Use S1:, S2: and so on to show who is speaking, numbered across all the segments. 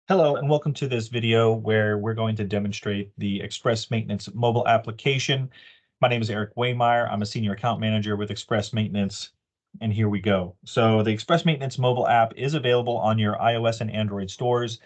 S1: Hello, and welcome to this video where we're going to demonstrate the Express Maintenance mobile application. My name is Eric Waymeyer. I'm a senior account manager with Express Maintenance, and here we go. So the Express Maintenance mobile app is available on your iOS and Android stores,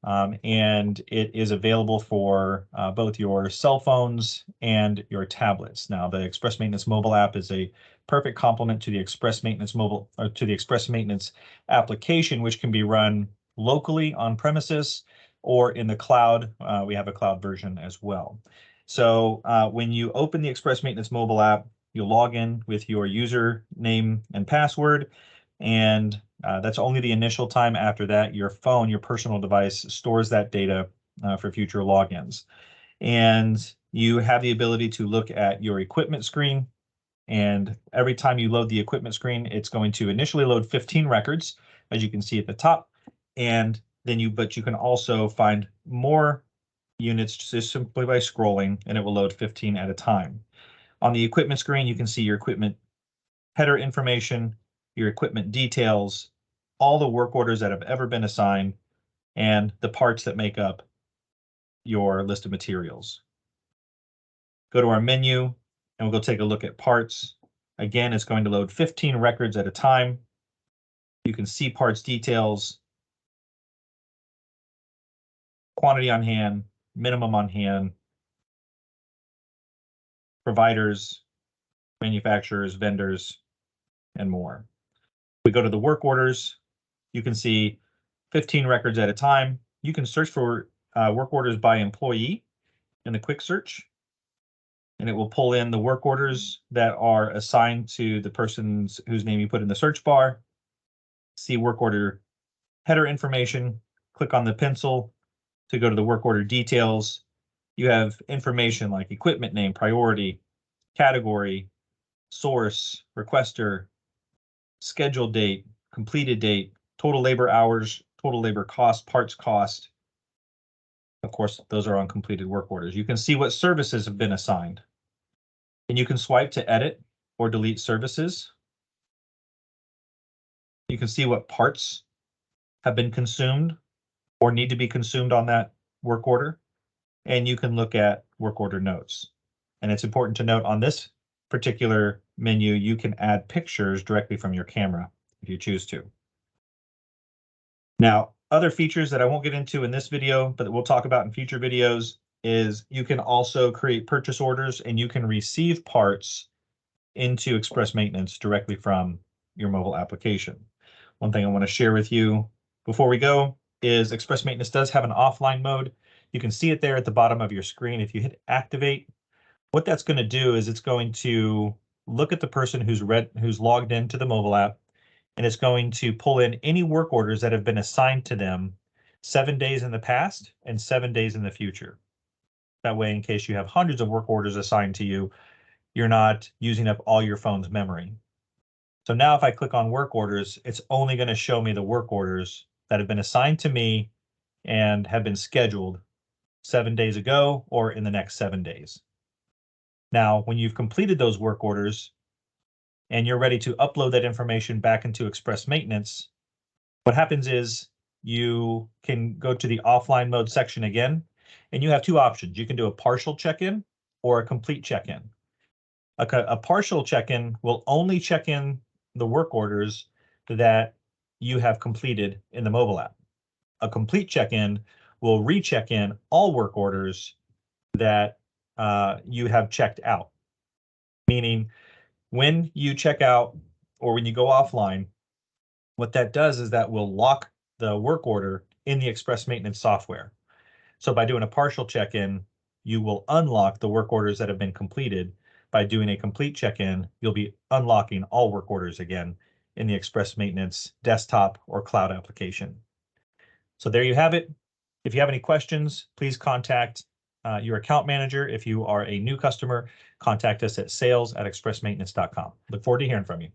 S1: and it is available for both your cell phones and your tablets. Now, the Express Maintenance mobile app is a perfect complement to the Express Maintenance application, which can be run locally on premises or in the cloud. We have a cloud version as well. So when you open the Express Maintenance mobile app, you'll log in with your username and password, and that's only the initial time. After that, your phone, your personal device, stores that data for future logins. And you have the ability to look at your equipment screen. And every time you load the equipment screen, it's going to initially load 15 records, as you can see at the top. And then but you can also find more units just simply by scrolling, and it will load 15 at a time. On the equipment screen, you can see your equipment header information, your equipment details, all the work orders that have ever been assigned, and the parts that make up your list of materials. Go to our menu, and we'll go take a look at parts. Again, it's going to load 15 records at a time. You can see parts details, quantity on hand, minimum on hand, providers, manufacturers, vendors, and more. We go to the work orders. You can see 15 records at a time. You can search for work orders by employee in the quick search, and it will pull in the work orders that are assigned to the person's whose name you put in the search bar. See work order header information, click on the pencil to go to the work order details. You have information like equipment name, priority, category, source, requester, scheduled date, completed date, total labor hours, total labor cost, parts cost. Of course, those are on completed work orders. You can see what services have been assigned, and you can swipe to edit or delete services. You can see what parts have been consumed or need to be consumed on that work order, and you can look at work order notes. And it's important to note on this particular menu, you can add pictures directly from your camera if you choose to. Now, other features that I won't get into in this video, but that we'll talk about in future videos, is you can also create purchase orders, and you can receive parts into Express Maintenance directly from your mobile application. One thing I want to share with you before we go is Express Maintenance does have an offline mode. You can see it there at the bottom of your screen. If you hit activate, what that's going to do is it's going to look at the person who's logged into the mobile app, and it's going to pull in any work orders that have been assigned to them 7 days in the past and 7 days in the future. That way, in case you have hundreds of work orders assigned to you, you're not using up all your phone's memory. So now if I click on work orders, it's only going to show me the work orders that have been assigned to me and have been scheduled 7 days ago or in the next 7 days. Now, when you've completed those work orders and you're ready to upload that information back into Express Maintenance, what happens is you can go to the offline mode section again, and you have two options. You can do a partial check-in or a complete check-in. A partial check-in will only check in the work orders that you have completed in the mobile app. A complete check-in will recheck in all work orders that you have checked out. Meaning, when you check out or when you go offline, what that does is that will lock the work order in the Express Maintenance software. So by doing a partial check-in, you will unlock the work orders that have been completed. By doing a complete check-in, you'll be unlocking all work orders again in the Express Maintenance desktop or cloud application. So there you have it. If you have any questions, please contact your account manager. If you are a new customer, contact us at sales@expressmaintenance.com. Look forward to hearing from you.